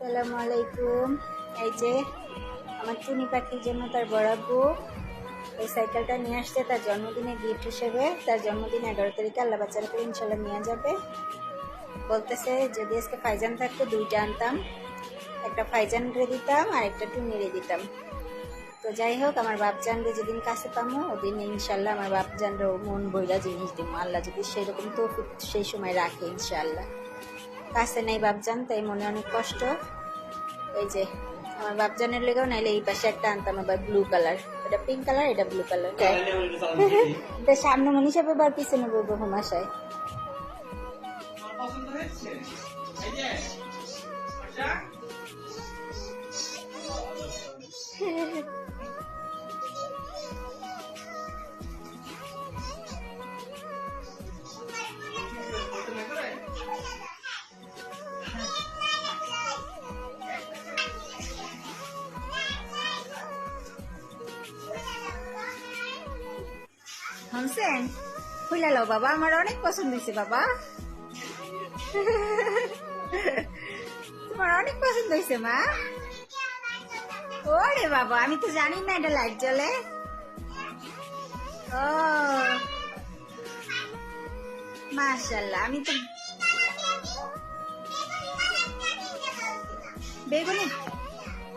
আসসালামু আলাইকুম। এই যে আমার টুনি পাখির জন্য তার বরাব্বু এই সাইকেলটা নিয়ে আসছে তার জন্মদিনে গিফট হিসেবে। তার জন্মদিন 11 তারিখে আল্লাহ বাচ্চারা করে ইনশাল্লাহ নিয়ে যাবে। বলতেছে যদি আজকে ফাইজান থাকতো দুইটা আনতাম, একটা ফাইজান রে দিতাম আর একটা টুনি রে দিতাম। তো যাই হোক, আমার বাপজানরে যেদিন কাছে পামো ওদিন ইনশাল্লাহ আমার বাপজানরেও মন বইরা জিনিস দিব, আল্লাহ যদি সেরকম তো সেই সময় রাখে ইনশাল্লাহ। কাছে নেই বাপজান, তাই মনে অনেক কষ্ট। এই যে আমার বাপজানের লেগেও নাইলে এই পাশে একটা আনতাম আবার ব্লু কালার, এটা পিঙ্ক কালার, এটা ব্লু কালার। এটা সামনে মনীষা পেবে আর পিছনে বলবো হুমাশায়। হামসেন খুলে লো বাবা, আমার অনেক পছন্দ হয়েছে বাবা। তোমার অনেক পছন্দ হয়েছে মা। ওরে বাবা, আমি তো জানি না এটা লাইট জ্বলে। ও মাশাআল্লাহ, আমি তো বেগুনি,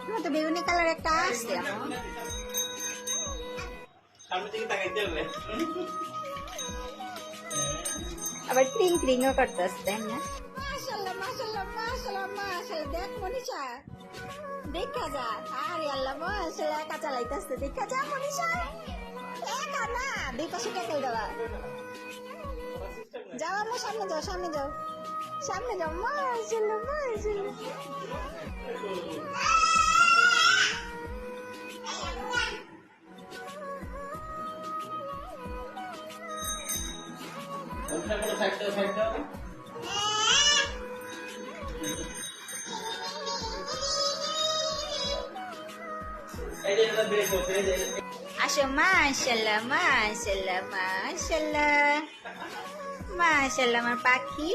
তোমার তো বেগুনি কালার একটা আসছে আমার। আবার ক্রিং ক্রিংও করতেছে, তাই না? মাশাআল্লাহ মাশাআল্লাহ মাশাআল্লাহ মাশাআল্লাহ, দেখ মনীষা দেখা যা। আরে আল্লাহ মাশাআল্লাহ, একা চালাইতেছে, দেখা যা মনীষা। একা না, দুই পাশে টেকেল দেওয়া। যাও আমার সামনে যাও, সামনে যাও, সামনে যাও। মাশাআল্লাহ মাশাআল্লাহ। আসো, মাশাআল্লাহ মাশাআল্লাহ মাশাআল্লাহ মাশাআল্লাহ, আমার পাখি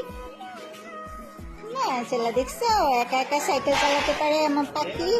মাশাআল্লাহ। দেখছো একা একা সাইকেল চালাতে পারে আমার পাখি।